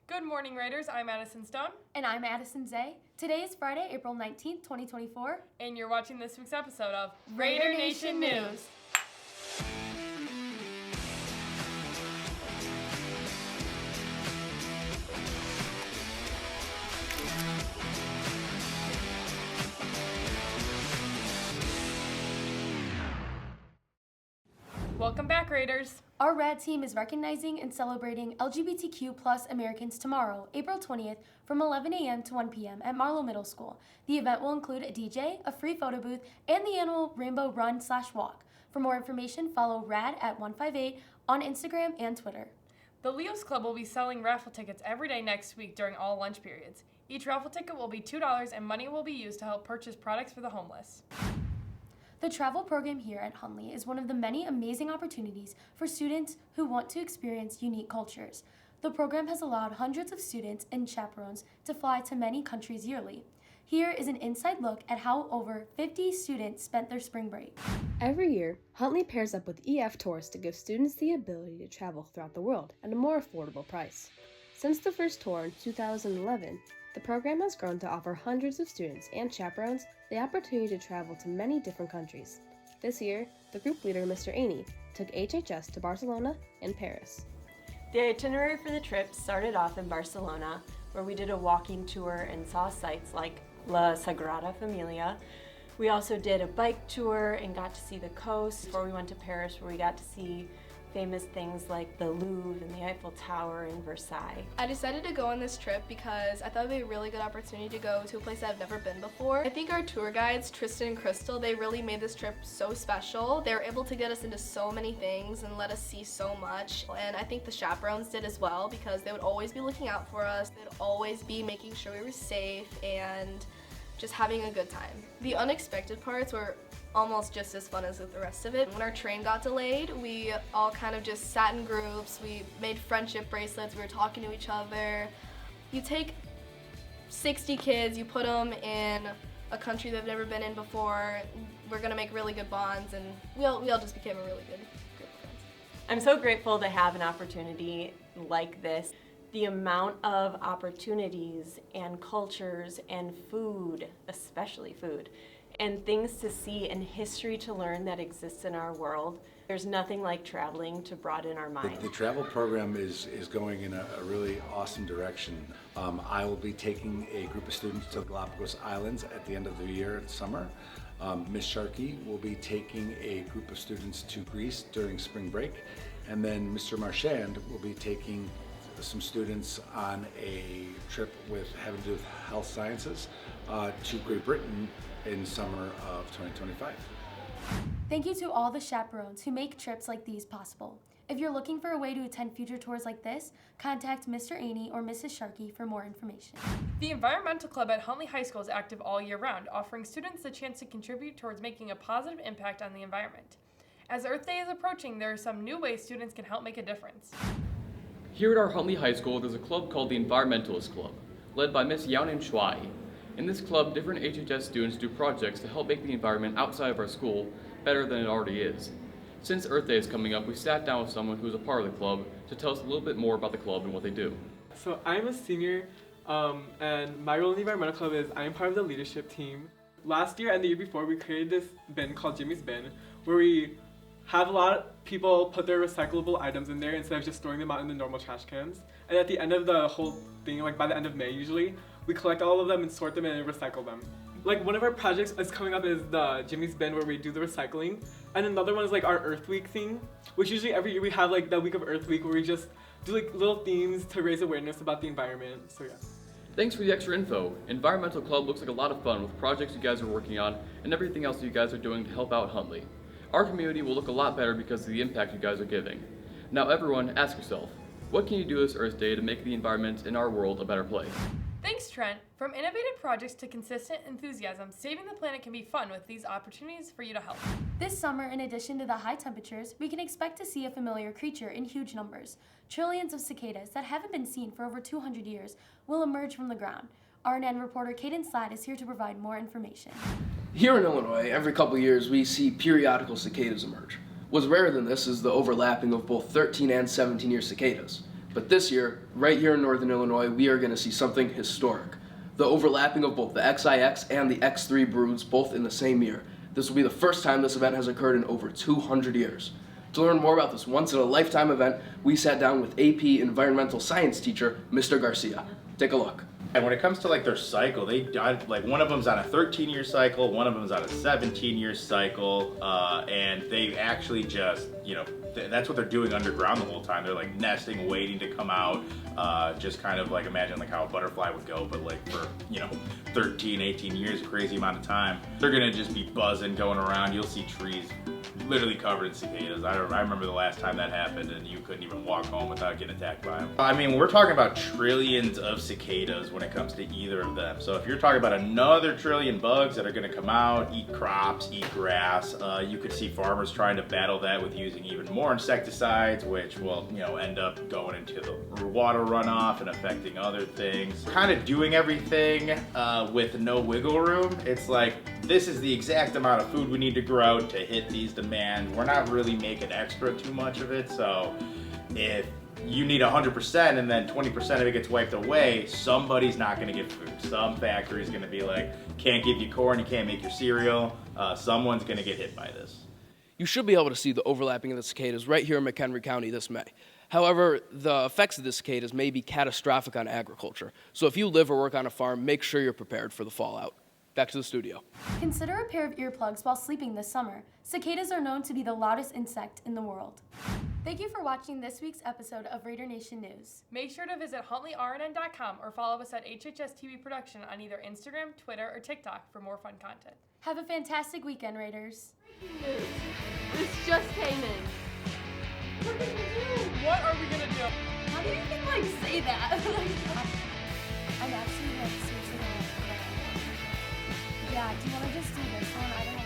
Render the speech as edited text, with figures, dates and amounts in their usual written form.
Good morning, Raiders. I'm Addison Stone. And I'm Addison Zay. Today is Friday, April 19th, 2024. And you're watching this week's episode of Raider Nation News. Welcome back, Raiders. Our RAD team is recognizing and celebrating LGBTQ plus Americans tomorrow, April 20th, from 11 a.m. to 1 p.m. at Marlow Middle School. The event will include a DJ, a free photo booth, and the annual Rainbow Run/Walk. For more information, follow RAD at 158 on Instagram and Twitter. The Leos Club will be selling raffle tickets every day next week during all lunch periods. Each raffle ticket will be $2 and money will be used to help purchase products for the homeless. The travel program here at Huntley is one of the many amazing opportunities for students who want to experience unique cultures. The program has allowed hundreds of students and chaperones to fly to many countries yearly. Here is an inside look at how over 50 students spent their spring break. Every year, Huntley pairs up with EF Tours to give students the ability to travel throughout the world at a more affordable price. Since the first tour in 2011, the program has grown to offer hundreds of students and chaperones the opportunity to travel to many different countries. This year, the group leader, Mr. Aney, took HHS to Barcelona and Paris. The itinerary for the trip started off in Barcelona, where we did a walking tour and saw sites like La Sagrada Familia. We also did a bike tour and got to see the coast before we went to Paris, where we got to see famous things like the Louvre and the Eiffel Tower and Versailles. I decided to go on this trip because I thought it would be a really good opportunity to go to a place I've never been before. I think our tour guides, Tristan and Crystal, they really made this trip so special. They were able to get us into so many things and let us see so much. And I think the chaperones did as well, because they would always be looking out for us. They'd always be making sure we were safe and just having a good time. The unexpected parts were almost just as fun as the rest of it. When our train got delayed, we all kind of just sat in groups. We made friendship bracelets. We were talking to each other. You take 60 kids, you put them in a country they've never been in before. We're gonna make really good bonds, and we all just became a really good group of friends. I'm so grateful to have an opportunity like this. The amount of opportunities and cultures and food, especially food, and things to see and history to learn that exists in our world. There's nothing like traveling to broaden our mind. The travel program is going in a really awesome direction. I will be taking a group of students to the Galapagos Islands at the end of the year, summer. Ms. Sharkey will be taking a group of students to Greece during spring break. And then Mr. Marchand will be taking some students on a trip having to do with health sciences to Great Britain in summer of 2025. Thank you to all the chaperones who make trips like these possible. If you're looking for a way to attend future tours like this, contact Mr. Aney or Mrs. Sharkey for more information. The Environmental Club at Huntley High School is active all year round, offering students the chance to contribute towards making a positive impact on the environment. As Earth Day is approaching, there are some new ways students can help make a difference. Here at our Huntley High School, there's a club called the Environmentalist Club, led by Miss Yaonin Shuai. In this club, different HHS students do projects to help make the environment outside of our school better than it already is. Since Earth Day is coming up, we sat down with someone who's a part of the club to tell us a little bit more about the club and what they do. So I'm a senior, and my role in the Environmental Club is I'm part of the leadership team. Last year and the year before, we created this bin called Jimmy's Bin, where we have a lot of people put their recyclable items in there instead of just throwing them out in the normal trash cans. And at the end of the whole thing, like by the end of May usually, we collect all of them and sort them and recycle them. Like one of our projects is coming up is the Jimmy's Bin, where we do the recycling. And another one is like our Earth Week thing, which usually every year we have like the week of Earth Week, where we just do like little themes to raise awareness about the environment. So yeah. Thanks for the extra info. Environmental Club looks like a lot of fun with projects you guys are working on and everything else you guys are doing to help out Huntley. Our community will look a lot better because of the impact you guys are giving. Now everyone, ask yourself, what can you do this Earth Day to make the environment in our world a better place? Thanks, Trent. From innovative projects to consistent enthusiasm, saving the planet can be fun with these opportunities for you to help. This summer, in addition to the high temperatures, we can expect to see a familiar creature in huge numbers. Trillions of cicadas that haven't been seen for over 200 years will emerge from the ground. RNN reporter Caden Slatt is here to provide more information. Here in Illinois, every couple years we see periodical cicadas emerge. What's rarer than this is the overlapping of both 13 and 17-year cicadas. But this year, right here in Northern Illinois, we are going to see something historic. The overlapping of both the XIX and the X3 broods both in the same year. This will be the first time this event has occurred in over 200 years. To learn more about this once-in-a-lifetime event, we sat down with AP Environmental Science teacher, Mr. Garcia. Take a look. And when it comes to like their cycle, they like one of them's on a 13-year cycle, one of them's on a 17-year cycle, and they actually just, that's what they're doing underground the whole time. They're like nesting, waiting to come out, just kind of like imagine like how a butterfly would go, but like for 13, 18 years, a crazy amount of time. They're gonna just be buzzing, going around. You'll see trees literally covered in cicadas. I remember the last time that happened and you couldn't even walk home without getting attacked by them. I mean, we're talking about trillions of cicadas when it comes to either of them. So if you're talking about another trillion bugs that are gonna come out, eat crops, eat grass, you could see farmers trying to battle that with using even more insecticides, which will, end up going into the water runoff and affecting other things. Kind of doing everything with no wiggle room. It's like, this is the exact amount of food we need to grow to hit these demands. We're not really making extra too much of it, so if you need 100% and then 20% of it gets wiped away, somebody's not gonna get food. Some factory's gonna be like, can't give you corn, you can't make your cereal. Someone's gonna get hit by this. You should be able to see the overlapping of the cicadas right here in McHenry County this May. However, the effects of the cicadas may be catastrophic on agriculture. So if you live or work on a farm, make sure you're prepared for the fallout. Back to the studio. Consider a pair of earplugs while sleeping this summer. Cicadas are known to be the loudest insect in the world. Thank you for watching this week's episode of Raider Nation News. Make sure to visit huntley.rnn.com or follow us at HHS TV Production on either Instagram, Twitter, or TikTok for more fun content. Have a fantastic weekend, Raiders. This just came in. What are we gonna do? What are we gonna do? How do you even say that? I'm actually seriously gonna. Yeah, do you want to just do this one? I don't know.